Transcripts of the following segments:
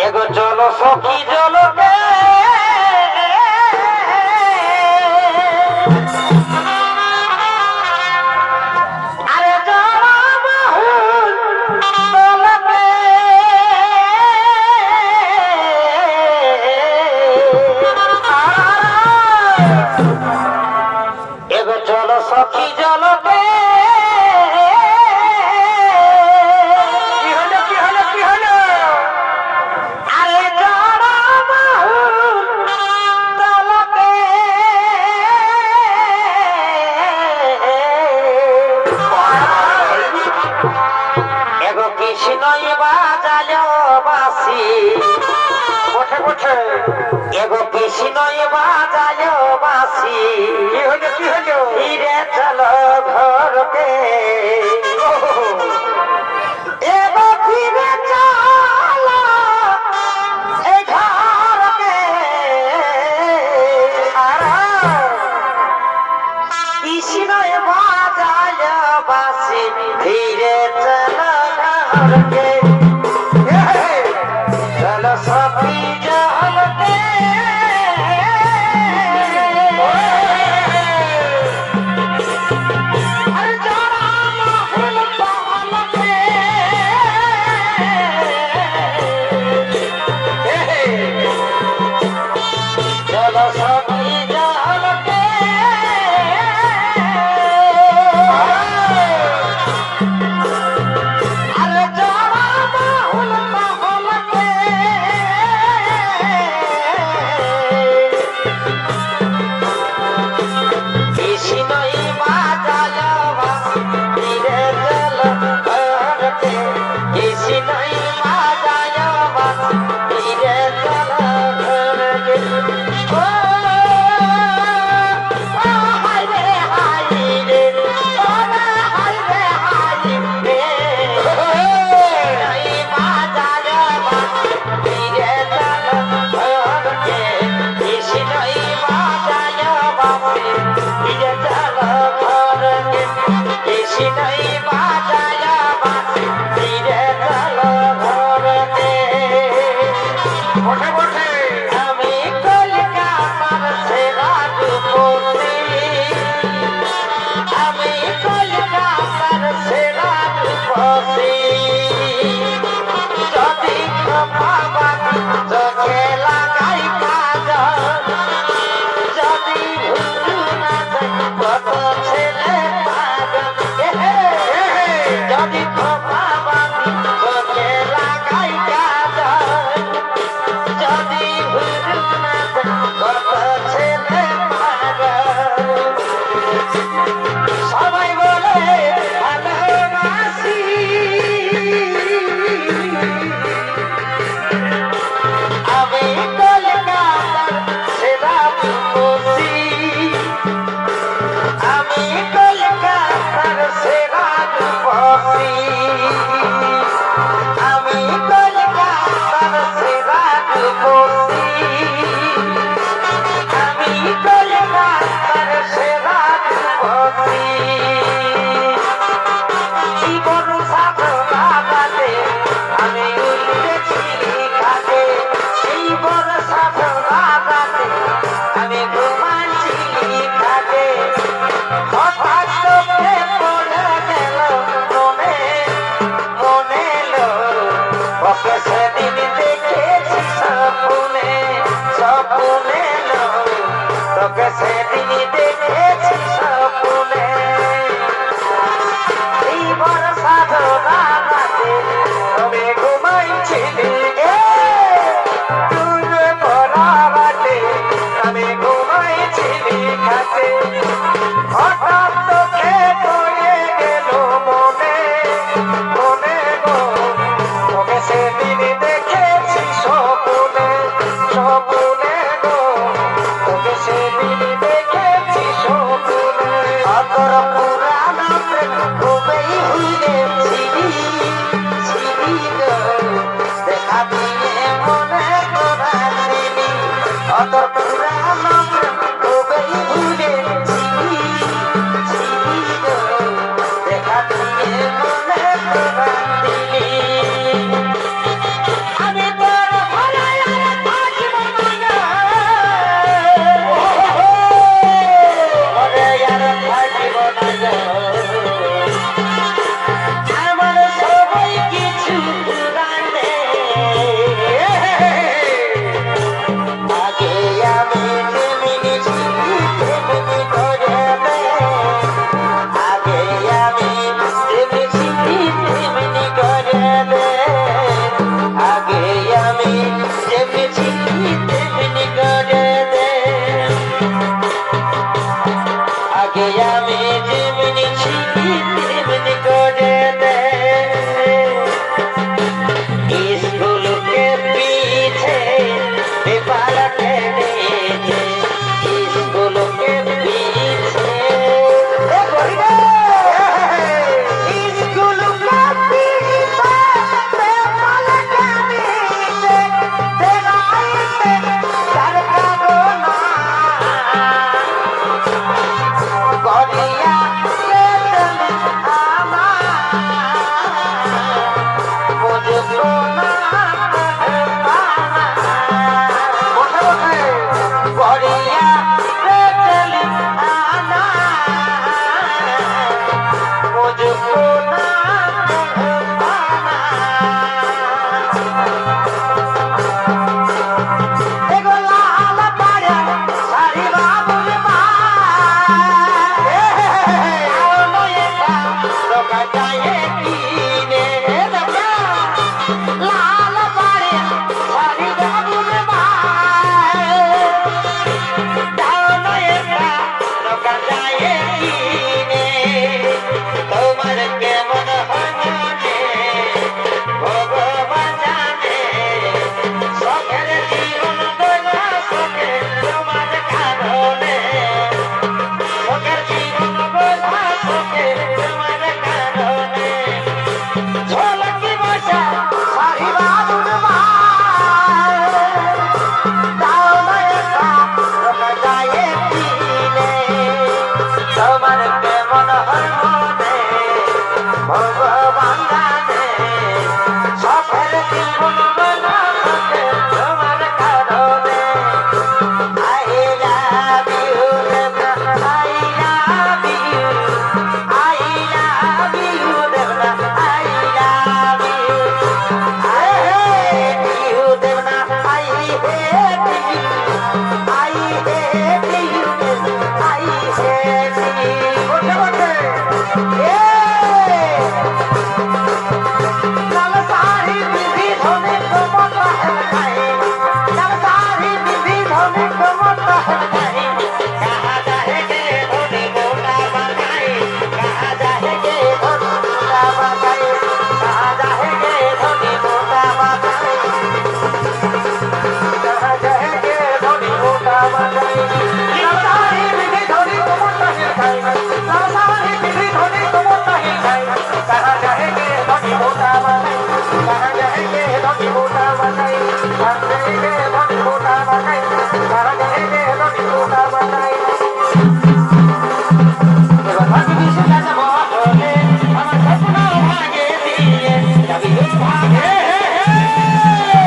এগো চলো সখী জলকে সখী জলকে কি হলো কি হলো কি হলো আরে জড় তলকে এগো কৃষ্ণই বাজালো বাসি ওঠে ওঠে এগো কৃষ্ণই বাজালো বাসি কি হলো কি হলো ফিরে চলো ঘরকে এগো ফিরে চলো এই ঘরকে কৃষ্ণই বাজালো বাসি ফিরে চলো ঘরকে চলো সখী জলকে সেদিন দেখেছি স্বপ্নে এই বর্ষা ধরাতে আমি ঘুমাইছিলি তুই পড়াতে আমি ঘুমাইছিলি খাতে হঠাৎ তোকে পড়ে গেল মনে মনে গো তোকে সেদিন দেখেছি স্বপ্নে স্বপ্নে গো তোকে সেদিন দেখেছি স্বপ্নে তোর পুরানো প্রেম খুবই ভুলেছিলি ছিলি গো দেখা দিয়ে মনে করাছিলি তোর পুরানো প্রেম খুবই ভুলেছিলি ছিলি গো দেখা দিয়ে মনে করাছিলি বানাই সারদেগে ধনি কোটা বানাই সারদেগে ধনি কোটা বানাই ভাগে বিশে যাব বলে আমার স্বপ্ন ভাগে দিয়ে যাবি গো ভাগে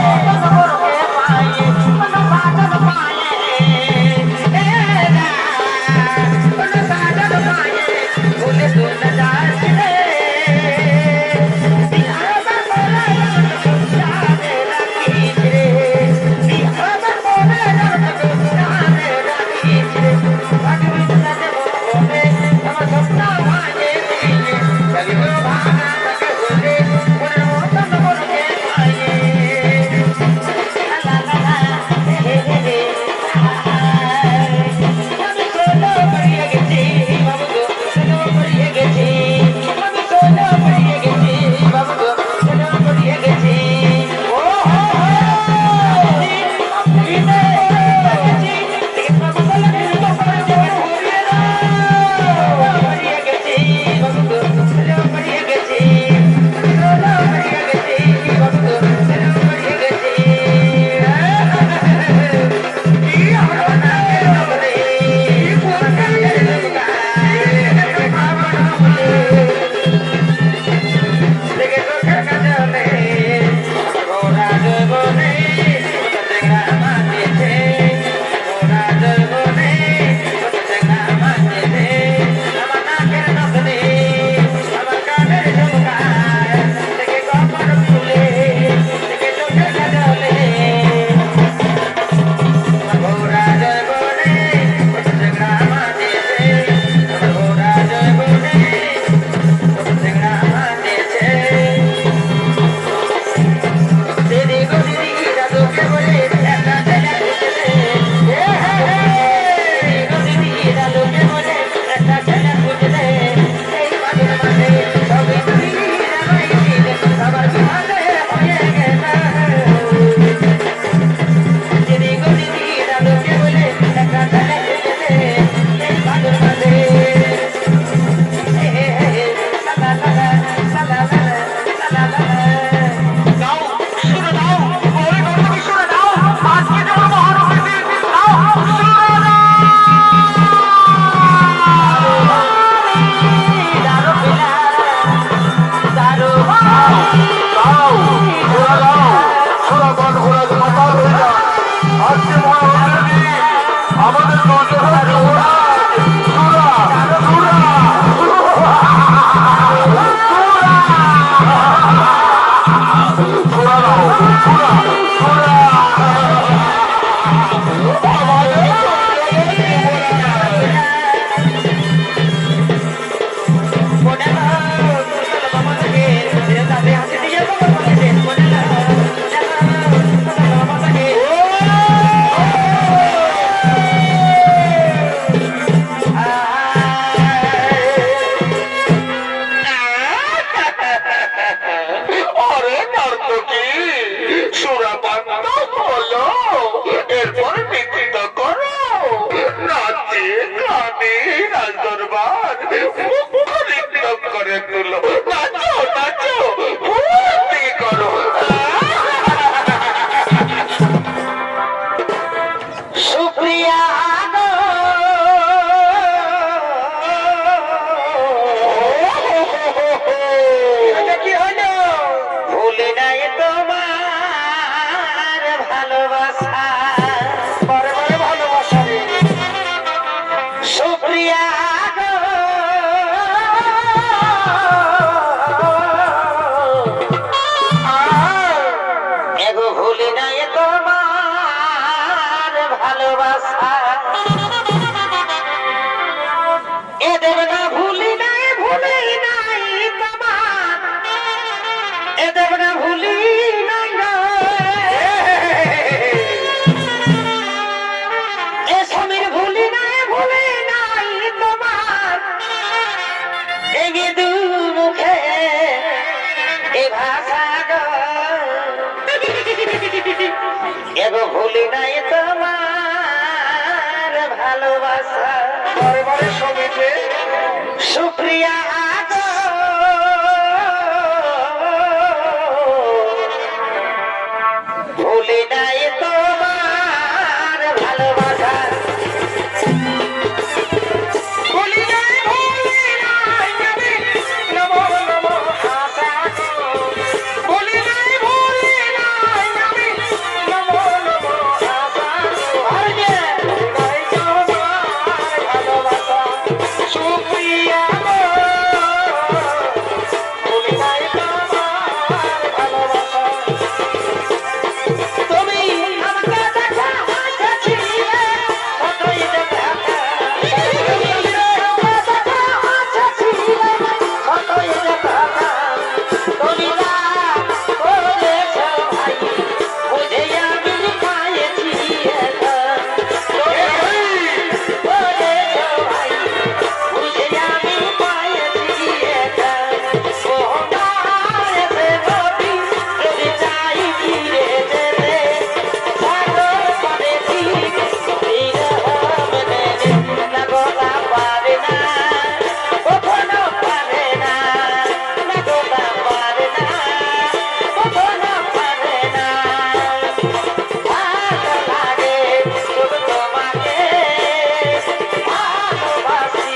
মনকে পায়ে মন সাজন পায়ে মন সাজন পায়ে ভুলে তো না যাস রে ভুলি নাই তোমার ভালোবাসা পরে সমিতে শুক্রিয়া ভুলি নাই তোমার ভালোবাসা ভুলি নাই আমি নমো নমো আশা ভুলি নাই আমি নমো নমো আশা আর যে ভুলি নাই তোমার ভালোবাসা সুপ্রিয়া ভুলি নাই তোমার ভালোবাসা তুমি আমাকে দেখা ছিলে কতই দেখা তুমি আমাকে দেখা ছিলে কতই দেখা তুমি না বলেছ ভাই বুঝে আমি পাইছি এখন তুমি বলেছ ভাই বুঝে আমি পাইছি এখন মোহনার এসে রবি যদি চাই ফিরে যেতে সাগর পারেছি বিরহ মেনে না গোলা পারে না কখনো পারে না না গোলা পারে না কখনো পারে না ভালো লাগে শুধু তোমাকে ভালোবাসি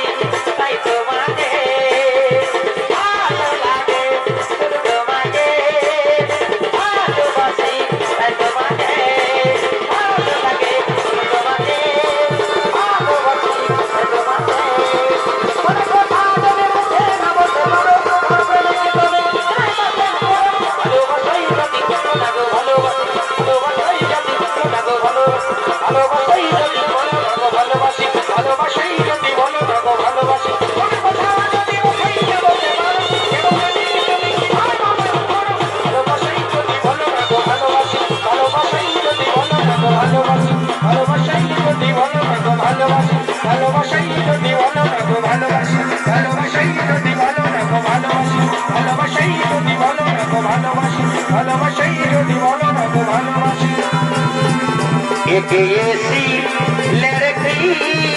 তাই তোমাকে ভালো লাগে শুধু তোমাকে ভালোবাসি তাই তোমাকে ভালো লাগে শুধু তোমাকে ভালোবাসি তাই তোমাকে কোনো কথা যদি মুখে না বলতে পারো ভালোবাসাই যদি কোনো লাগো ভালোবাসি ভালোবাসাই যদি কোনো লাগো ভালোবাসি ভালোবাসাই যদি কোনো লাগো ভালোবাসি ভালোবাসাই যদি বলো লাগো ভালোবাসি কোনো কথা যদি মুখে না বলতে পারো কেবল তুমি ভালোবাসাই যদি বলো লাগো ভালোবাসি ভালোবাসাই যদি বলো লাগো ভালোবাসি ভালোবাসাই যদি বলো লাগো ভালোবাসি ভালোবাসাই যদি বলো লাগো ভালোবাসি ভালোবাসাই যদি বলো লাগো ভালোবাসি ভালোবাসাই যদি বলো লাগো ভালোবাসি ভালোবাসাই যদি বলো লাগো ভালোবাসি एक ऐसी लड़की